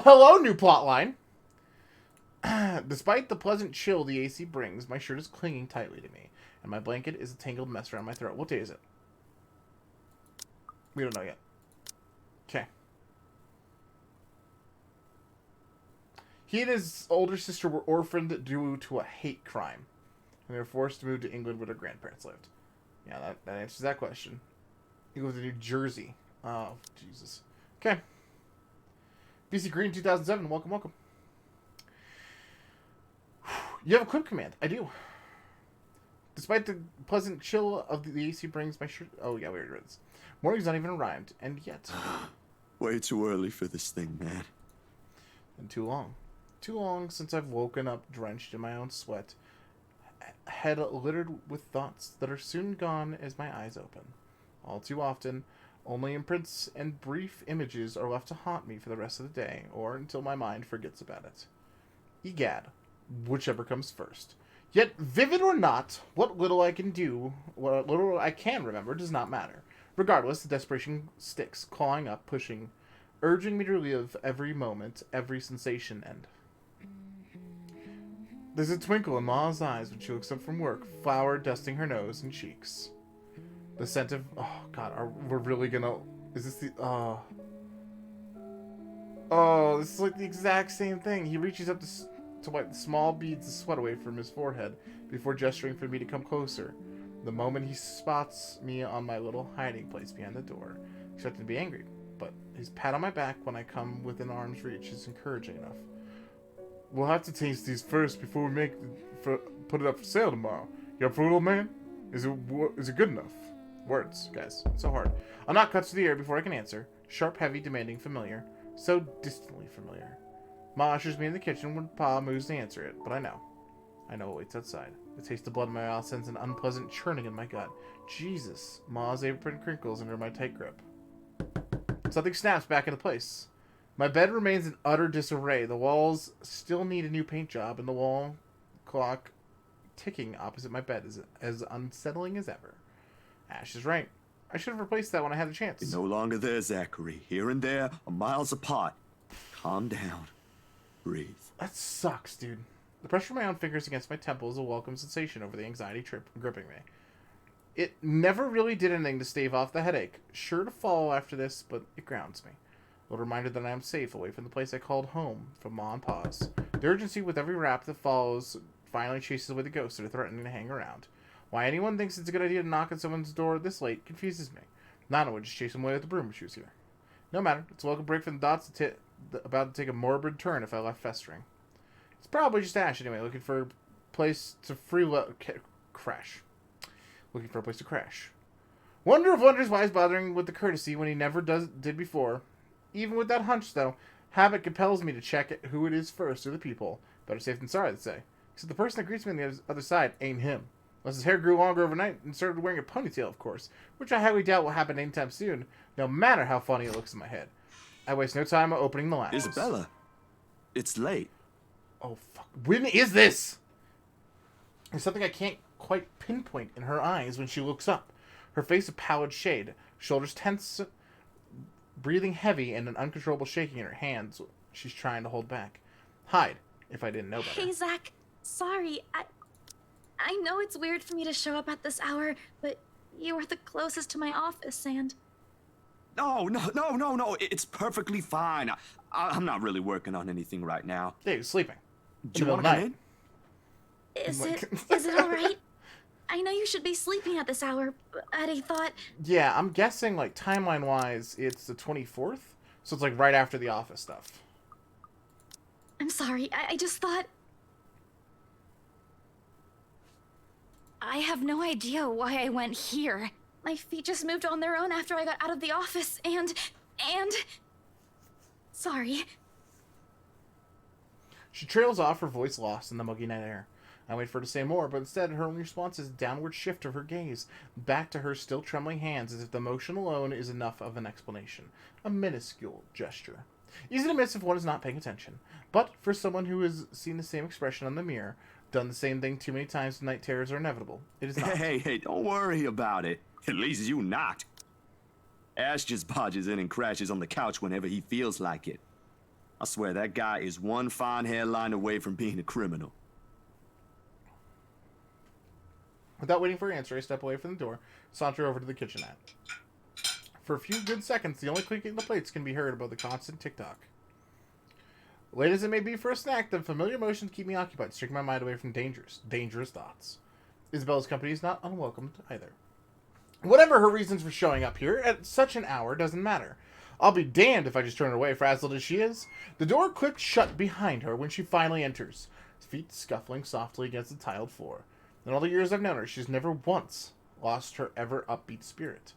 Hello, new plotline. Despite the pleasant chill the AC brings, my shirt is clinging tightly to me, and my blanket is a tangled mess around my throat. What day is it? We don't know yet. Okay. He and his older sister were orphaned due to a hate crime, and they were forced to move to England where their grandparents lived. Yeah, that answers that question. He lived in New Jersey. Oh, Jesus. Okay. BC Green 2007, welcome, welcome. You have a quip command. I do. Despite the pleasant chill of the AC brings my shirt... Oh, yeah, we already read this. Morning's not even rhymed, and yet... Way too early for this thing, man. And too long. Too long since I've woken up drenched in my own sweat, head littered with thoughts that are soon gone as my eyes open. All too often, only imprints and brief images are left to haunt me for the rest of the day, or until my mind forgets about it. Egad, whichever comes first. Yet, vivid or not, what little I can do, what little I can remember, does not matter. Regardless, the desperation sticks, clawing up, pushing, urging me to relive every moment, every sensation, and... There's a twinkle in Ma's eyes when she looks up from work, flour dusting her nose and cheeks. The scent of... Oh, God, we're really gonna... Is this the... Oh, this is like the exact same thing. He reaches up to wipe the small beads of sweat away from his forehead before gesturing for me to come closer. The moment he spots me on my little hiding place behind the door, expecting to be angry, but his pat on my back when I come within arm's reach is encouraging enough. We'll have to taste these first before we put it up for sale tomorrow. You up for a little man? Is it good enough? Words, guys. It's so hard. A knock cuts to the air before I can answer. Sharp, heavy, demanding, familiar. So distantly familiar. Ma ushers me in the kitchen when Pa moves to answer it, but I know. I know what waits outside. The taste of blood in my mouth sends an unpleasant churning in my gut. Jesus. Ma's apron crinkles under my tight grip. Something snaps back into place. My bed remains in utter disarray. The walls still need a new paint job, and the wall clock ticking opposite my bed is as unsettling as ever. Ash is right. I should have replaced that when I had a chance. You're no longer there, Zachary. Here and there are miles apart. Calm down. Breathe. That sucks, dude. The pressure of my own fingers against my temple is a welcome sensation over the anxiety gripping me. It never really did anything to stave off the headache. Sure to follow after this, but it grounds me. A little reminder that I am safe away from the place I called home, from Ma and Pa's. The urgency with every rap that follows finally chases away the ghosts that are threatening to hang around. Why anyone thinks it's a good idea to knock on someone's door this late confuses me. Nana would just chase him away with the broom if she was here. No matter. It's a welcome break from the dots about to take a morbid turn if I left festering. It's probably just Ash anyway, looking for a place to crash. Looking for a place to crash. Wonder of wonders why he's bothering with the courtesy when he never did before. Even with that hunch, though, habit compels me to check who it is first, or the people. Better safe than sorry, I'd say. Except the person that greets me on the other side ain't him. Unless his hair grew longer overnight and started wearing a ponytail, of course. Which I highly doubt will happen anytime soon, no matter how funny it looks in my head. I waste no time opening the latches. Isabella, it's late. Oh, fuck. When is this? There's something I can't quite pinpoint in her eyes when she looks up. Her face a pallid shade, shoulders tense, breathing heavy, and an uncontrollable shaking in her hands she's trying to hold back. Hide, if I didn't know better. Hey, Zach. Sorry, I know it's weird for me to show up at this hour, but you are the closest to my office, and... No. It's perfectly fine. I'm not really working on anything right now. Yeah, he's sleeping. Do you want to come in? Is it alright? I know you should be sleeping at this hour, but I thought... Yeah, I'm guessing, like, timeline-wise, it's the 24th? So it's, like, right after the office stuff. I'm sorry, I just thought... I have no idea why I went here. My feet just moved on their own after I got out of the office, and... Sorry. She trails off, her voice lost in the muggy night air. I wait for her to say more, but instead her only response is a downward shift of her gaze, back to her still trembling hands as if the motion alone is enough of an explanation. A minuscule gesture. Easy to miss if one is not paying attention. But for someone who has seen the same expression on the mirror, done the same thing too many times, night terrors are inevitable. It is not. Hey, don't worry about it. At least you not. Ash just barges in and crashes on the couch whenever he feels like it. I swear that guy is one fine hairline away from being a criminal. Without waiting for an answer, I step away from the door, saunter over to the kitchenette. For a few good seconds, the only clinking of the plates can be heard above the constant tick-tock. Late as it may be for a snack, the familiar motions keep me occupied, striking my mind away from dangerous thoughts. Isabella's company is not unwelcomed either. Whatever her reasons for showing up here at such an hour doesn't matter. I'll be damned if I just turn her away, frazzled as she is. The door clicks shut behind her when she finally enters, feet scuffling softly against the tiled floor. In all the years I've known her, she's never once lost her ever upbeat spirit.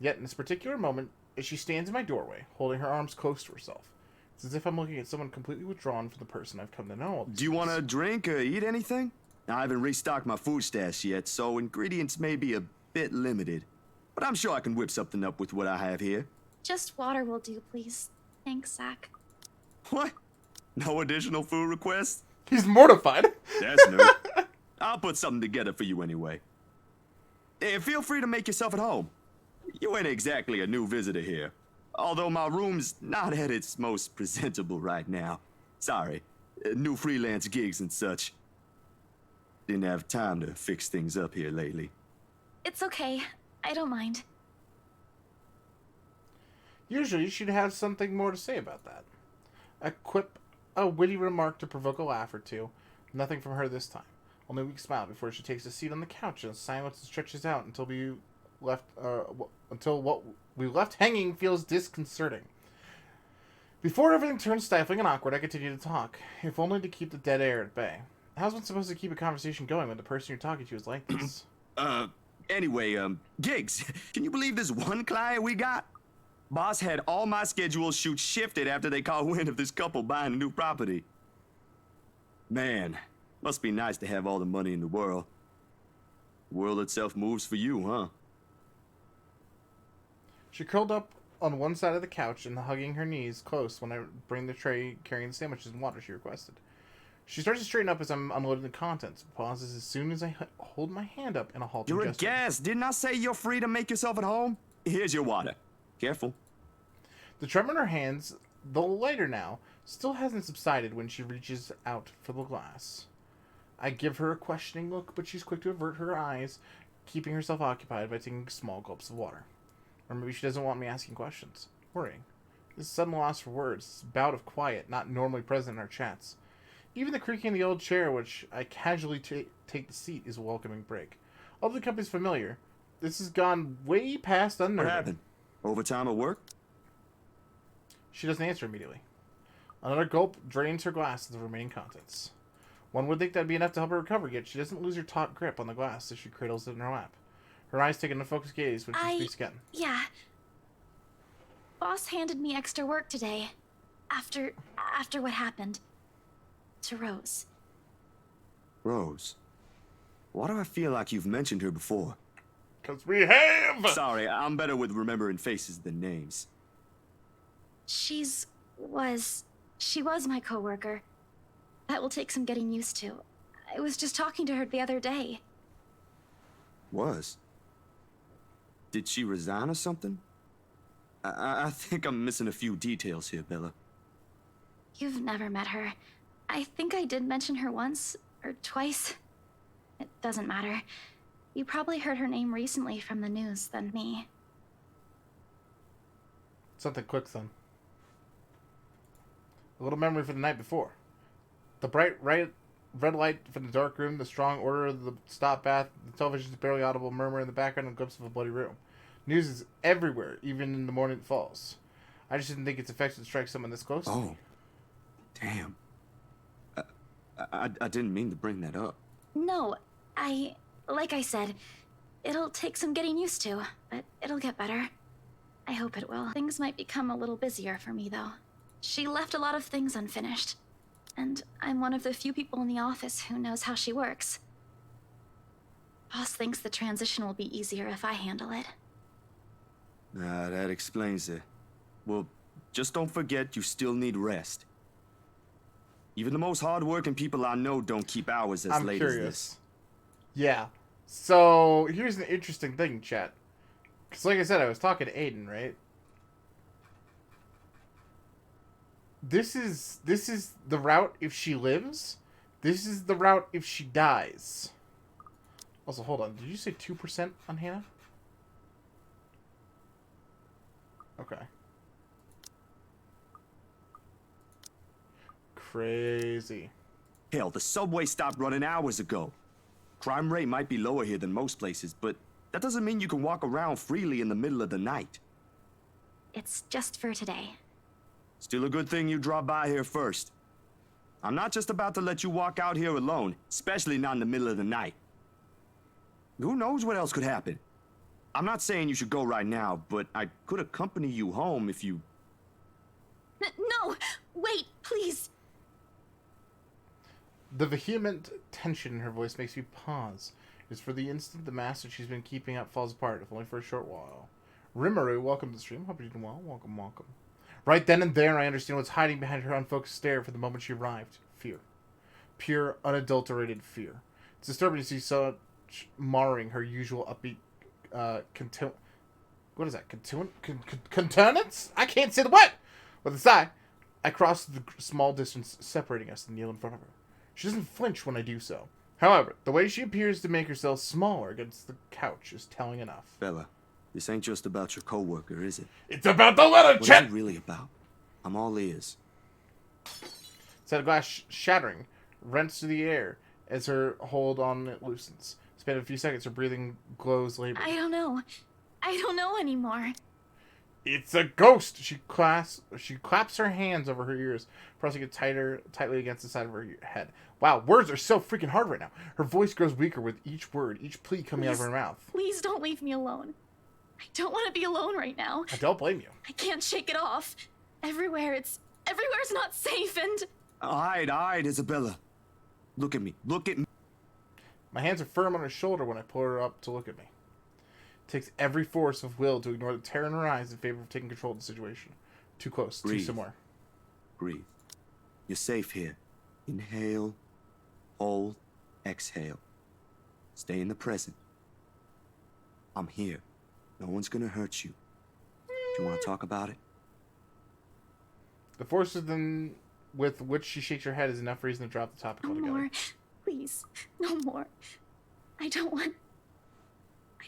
Yet in this particular moment, as she stands in my doorway, holding her arms close to herself, it's as if I'm looking at someone completely withdrawn from the person I've come to know. Do you want to drink or eat anything? I haven't restocked my food stash yet, so ingredients may be a bit limited. But I'm sure I can whip something up with what I have here. Just water will do, please. Thanks, Zach. What? No additional food requests? He's mortified. That's new. I'll put something together for you anyway. Feel free to make yourself at home. You ain't exactly a new visitor here. Although my room's not at its most presentable right now. Sorry. New freelance gigs and such. Didn't have time to fix things up here lately. It's okay. I don't mind. Usually she'd have something more to say about that. A quip, a witty remark to provoke a laugh or two. Nothing from her this time. Only a weak smile before she takes a seat on the couch and silence stretches out until what we left hanging feels disconcerting. Before everything turns stifling and awkward, I continue to talk, if only to keep the dead air at bay. How's one supposed to keep a conversation going when the person you're talking to is like this? Anyway, gigs. Can you believe this one client we got? Boss had all my schedules shoot shifted after they caught wind of this couple buying a new property. Man, must be nice to have all the money in the world. The world itself moves for you, huh? She curled up on one side of the couch and hugging her knees close when I bring the tray carrying the sandwiches and water she requested. She starts to straighten up as I'm unloading the contents, pauses as soon as I hold my hand up in a halting You're gesture. a guest. Didn't I say you're free to make yourself at home? Here's your water. Careful. The tremor in her hands, though lighter now, still hasn't subsided when she reaches out for the glass. I give her a questioning look, but she's quick to avert her eyes, keeping herself occupied by taking small gulps of water. Or maybe she doesn't want me asking questions. Worrying. This sudden loss for words, this bout of quiet not normally present in our chats. Even the creaking of the old chair which I casually take the seat is a welcoming break. Although the company's familiar, this has gone way past unnerving. What happened? Overtime at work? She doesn't answer immediately. Another gulp drains her glass of the remaining contents. One would think that'd be enough to help her recover, yet she doesn't lose her taut grip on the glass as she cradles it in her lap. Her eyes take an unfocused gaze when she speaks again. Yeah. Boss handed me extra work today. After what happened. To Rose. Rose. Why do I feel like you've mentioned her before? 'Cause we have! Sorry, I'm better with remembering faces than names. She was my coworker. That will take some getting used to. I was just talking to her the other day. Was? Did she resign or something? I think I'm missing a few details here, Bella. You've never met her. I think I did mention her once or twice. It doesn't matter. You probably heard her name recently from the news than me. Something quick, then. A little memory from the night before. The bright red light from the dark room, the strong order of the stop bath, the television's barely audible murmur in the background, and glimpse of a bloody room. News is everywhere, even in the morning it falls. I just didn't think it's effective to strike someone this close to me. Damn. I didn't mean to bring that up. No, like I said, it'll take some getting used to, but it'll get better. I hope it will. Things might become a little busier for me, though. She left a lot of things unfinished, and I'm one of the few people in the office who knows how she works. Boss thinks the transition will be easier if I handle it. That explains it. Well, just don't forget you still need rest. Even the most hardworking people I know don't keep hours as late as this. Yeah. So, here's an interesting thing, chat. Because like I said, I was talking to Aiden, right? This is the route if she lives. This is the route if she dies. Also, hold on. Did you say 2% on Hannah? Okay. Crazy. Hell, the subway stopped running hours ago. Crime rate might be lower here than most places, but that doesn't mean you can walk around freely in the middle of the night. It's just for today. Still a good thing you dropped by here first. I'm not just about to let you walk out here alone, especially not in the middle of the night. Who knows what else could happen? I'm not saying you should go right now, but I could accompany you home if you... No! Wait, please! The vehement tension in her voice makes me pause. It's for the instant the master she's been keeping up falls apart, if only for a short while. Rimuru, welcome to the stream. Hope you're doing well. Welcome, welcome. Right then and there, I understand what's hiding behind her unfocused stare for the moment she arrived. Fear. Pure, unadulterated fear. It's disturbing to see such marring her usual upbeat, what is that? Countenance? I can't say the word! With a sigh, I cross the small distance separating us and kneel in front of her. She doesn't flinch when I do so. However, the way she appears to make herself smaller against the couch is telling enough. Bella, this ain't just about your coworker, is it? It's about the little What is chip! it really about? I'm all ears. Set of glass shattering, rents through the air as her hold on it loosens. Span of a few seconds, her breathing glows labored. I don't know. I don't know anymore. It's a ghost! She claps her hands over her ears, pressing it tightly against the side of her head. Wow, words are so freaking hard right now. Her voice grows weaker with each word, each plea coming out of her mouth. Please don't leave me alone. I don't want to be alone right now. I don't blame you. I can't shake it off. Everywhere's not safe and... Hide, Isabella. Look at me, look at me. My hands are firm on her shoulder when I pull her up to look at me. It takes every force of will to ignore the terror in her eyes in favor of taking control of the situation. Too close, Breathe. too similar. Breathe. You're safe here. Inhale, hold, exhale. Stay in the present. I'm here. No one's gonna hurt you. Do you want to talk about it? The force with which she shakes her head is enough reason to drop the topic No altogether. more. Please. No more. I don't want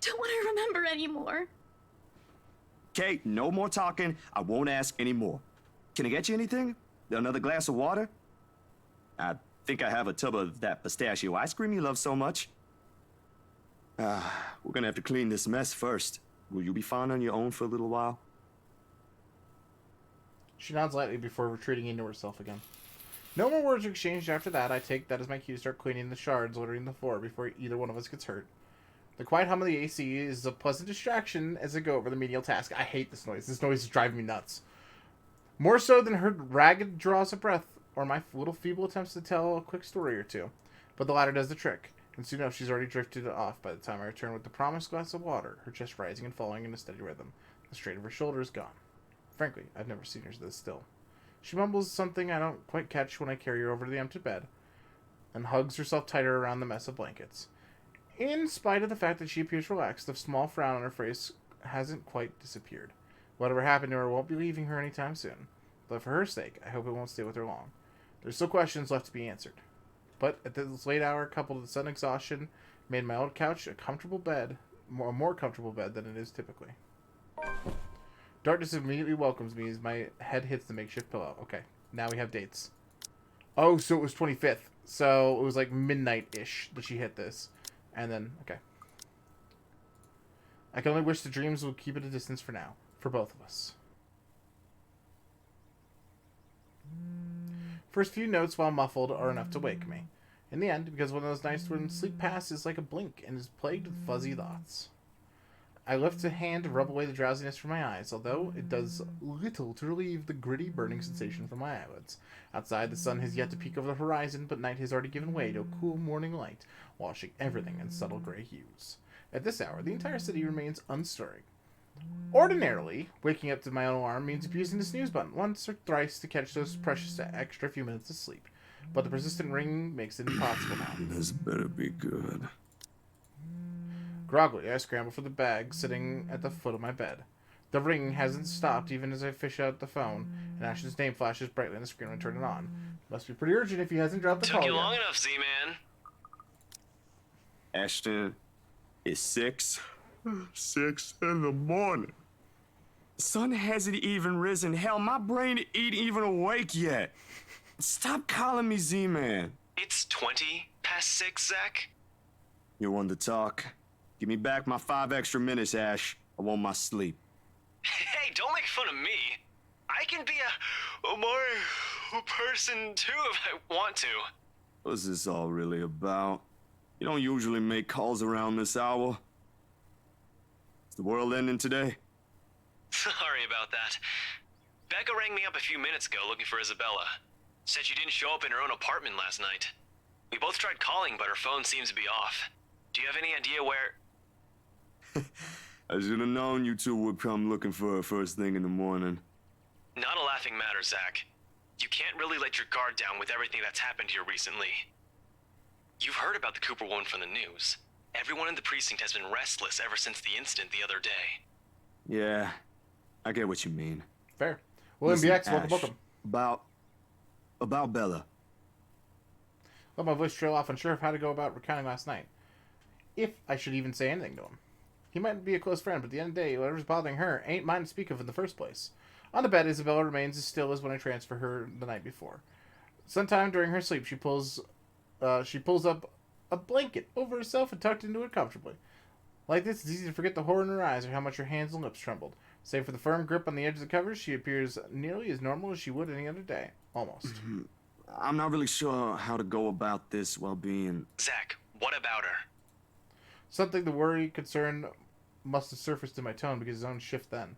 to remember anymore. Kate, no more talking. I won't ask anymore. Can I get you anything? Another glass of water? I think I have a tub of that pistachio ice cream you love so much. We're gonna have to clean this mess first. Will you be fine on your own for a little while? She nods lightly before retreating into herself again. No more words are exchanged after that. I take that as my cue to start cleaning the shards littering the floor before either one of us gets hurt. The quiet hum of the AC is a pleasant distraction as I go over the menial task. I hate this noise. This noise is driving me nuts. More so than her ragged draws of breath or my little feeble attempts to tell a quick story or two. But the latter does the trick, and soon enough she's already drifted off by the time I return with the promised glass of water, her chest rising and falling in a steady rhythm. The straight of her shoulder is gone. Frankly, I've never seen her this still. She mumbles something I don't quite catch when I carry her over to the empty bed, and hugs herself tighter around the mess of blankets. In spite of the fact that she appears relaxed, the small frown on her face hasn't quite disappeared. Whatever happened to her won't be leaving her anytime soon. But for her sake, I hope it won't stay with her long. There's still questions left to be answered. But at this late hour, coupled with sudden exhaustion, made my old couch a comfortable bed, a more comfortable bed than it is typically. Darkness immediately welcomes me as my head hits the makeshift pillow. Okay, now we have dates. Oh, so it was 25th. So it was like midnight-ish that she hit this. And then, okay. I can only wish the dreams will keep at a distance for now. For both of us. First few notes, while muffled, are enough to wake me. In the end, because one of those nights when sleep passes like a blink and is plagued with fuzzy thoughts. I lift a hand to rub away the drowsiness from my eyes, although it does little to relieve the gritty, burning sensation from my eyelids. Outside, the sun has yet to peek over the horizon, but night has already given way to a cool morning light, washing everything in subtle gray hues. At this hour, the entire city remains unstirring. Ordinarily, waking up to my own alarm means abusing the snooze button once or thrice to catch those precious extra few minutes of sleep. But the persistent ringing makes it impossible now. This better be good. Groggily, I scramble for the bag sitting at the foot of my bed. The ringing hasn't stopped even as I fish out the phone, and Ashton's name flashes brightly on the screen when I turn it on. Must be pretty urgent if he hasn't dropped the call Took you yet. long enough, Z-Man. Ashton, it's 6 in the morning. The sun hasn't even risen. Hell, my brain ain't even awake yet. Stop calling me Z-Man. It's 20 past 6, Zach. You want to talk? Give me back my 5 extra minutes, Ash. I want my sleep. Hey, don't make fun of me. I can be a more person too if I want to. What's this all really about? You don't usually make calls around this hour. Is the world ending today? Sorry about that. Becca rang me up a few minutes ago looking for Isabella. Said she didn't show up in her own apartment last night. We both tried calling, but her phone seems to be off. Do you have any idea where... I should have known you two would come looking for her first thing in the morning. Not a laughing matter, Zach. You can't really let your guard down with everything that's happened here recently. You've heard about the Cooper woman from the news. Everyone in the precinct has been restless ever since the incident the other day. Yeah, I get what you mean. Fair. William Listen, BX, welcome. About Bella. Let my voice trail off, unsure of how to go about recounting last night. If I should even say anything to him. He might be a close friend, but at the end of the day, whatever's bothering her ain't mine to speak of in the first place. On the bed, Isabella remains as still as when I transferred her the night before. Sometime during her sleep, she pulls up a blanket over herself and tucked into it comfortably. Like this, it's easy to forget the horror in her eyes or how much her hands and lips trembled. Save for the firm grip on the edge of the covers, she appears nearly as normal as she would any other day. Almost. I'm not really sure how to go about this while being... Zach, what about her? Something the worry, concern must have surfaced in my tone because his own shift then.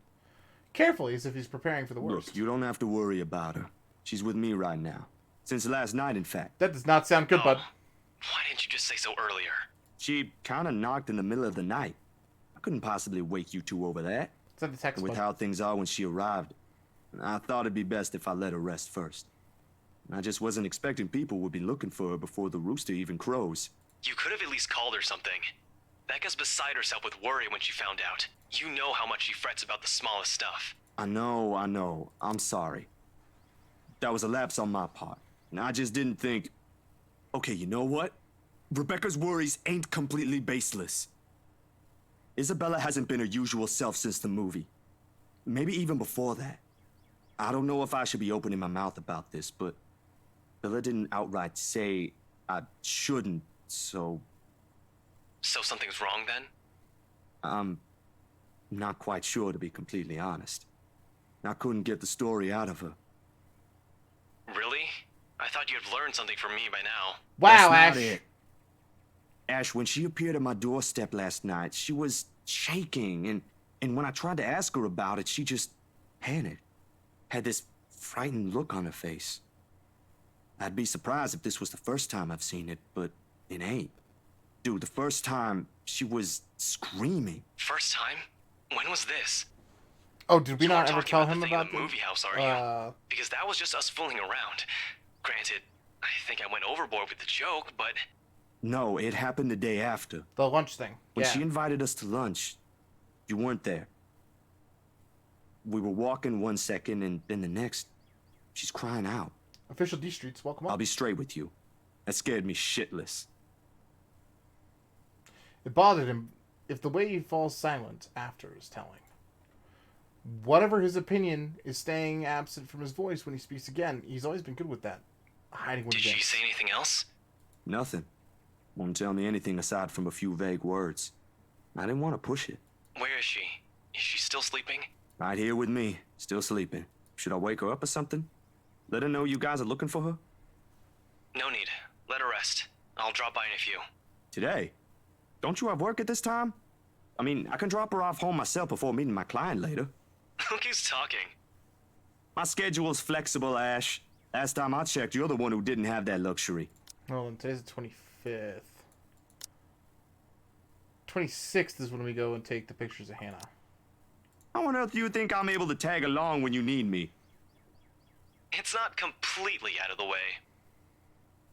Carefully, as if he's preparing for the worst. Look, you don't have to worry about her. She's with me right now. Since last night, in fact. That does not sound good, bud. Why didn't you just say so earlier? She kind of knocked in the middle of the night. I couldn't possibly wake you two over that. It's not the text, And with bud. how things are when she arrived, I thought it'd be best if I let her rest first. I just wasn't expecting people would be looking for her before the rooster even crows. You could have at least called her something. Becca's beside herself with worry when she found out. You know how much she frets about the smallest stuff. I know. I'm sorry. That was a lapse on my part. And I just didn't think... Okay, you know what? Rebecca's worries ain't completely baseless. Isabella hasn't been her usual self since the movie. Maybe even before that. I don't know if I should be opening my mouth about this, but Bella didn't outright say I shouldn't, so... So something's wrong then? I'm not quite sure, to be completely honest. I couldn't get the story out of her. Really? I thought you'd have learned something from me by now. Wow, That's Ash. not it. Ash, when she appeared at my doorstep last night, she was shaking, and when I tried to ask her about it, she just panicked. Had this frightened look on her face. I'd be surprised if this was the first time I've seen it, but it ain't. Dude, the first time, she was screaming. First time? When was this? Oh, did we You not aren't ever talking tell about him the thing in about the movie house, are you? Because that was just us fooling around. Granted, I think I went overboard with the joke, but... No, it happened the day after. the lunch thing? When Yeah. she invited us to lunch, you weren't there. We were walking one second, and then the next, she's crying out. Official D Streets, welcome I'll up. be straight with you. That scared me shitless. It bothered him if the way he falls silent after is telling. Whatever his opinion is staying absent from his voice when he speaks again. He's always been good with that. Hiding what Did he she gets. say anything else? Nothing. Won't tell me anything aside from a few vague words. I didn't want to push it. Where is she? Is she still sleeping? Right here with me, still sleeping. Should I wake her up or something? Let her know you guys are looking for her? No need. Let her rest. I'll drop by in a few. Today? Don't you have work at this time? I mean, I can drop her off home myself before meeting my client later. Look who's talking. My schedule's flexible, Ash. Last time I checked, you're the one who didn't have that luxury. Hold on, today's the 25th. 26th is when we go and take the pictures of Hannah. How on earth do you think I'm able to tag along when you need me? It's not completely out of the way.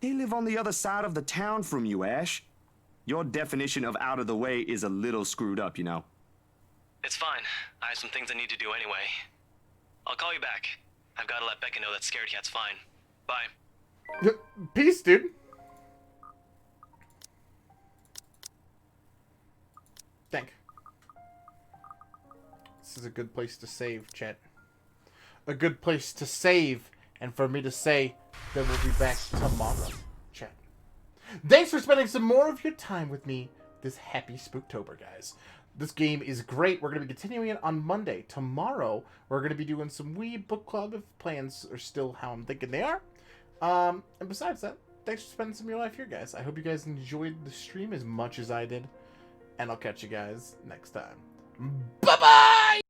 They live on the other side of the town from you, Ash. Your definition of out of the way is a little screwed up, you know. It's fine. I have some things I need to do anyway. I'll call you back. I've got to let Becca know that Scared Cat's fine. Bye. Peace, dude. Think. This is a good place to save, chat. A good place to save, and for me to say that we'll be back tomorrow, chat. Thanks for spending some more of your time with me this happy Spooktober, guys. This game is great. We're going to be continuing it on Monday. Tomorrow, we're going to be doing some Wii Book Club if plans are still how I'm thinking they are. And besides that, thanks for spending some of your life here, guys. I hope you guys enjoyed the stream as much as I did. And I'll catch you guys next time. Bye-bye!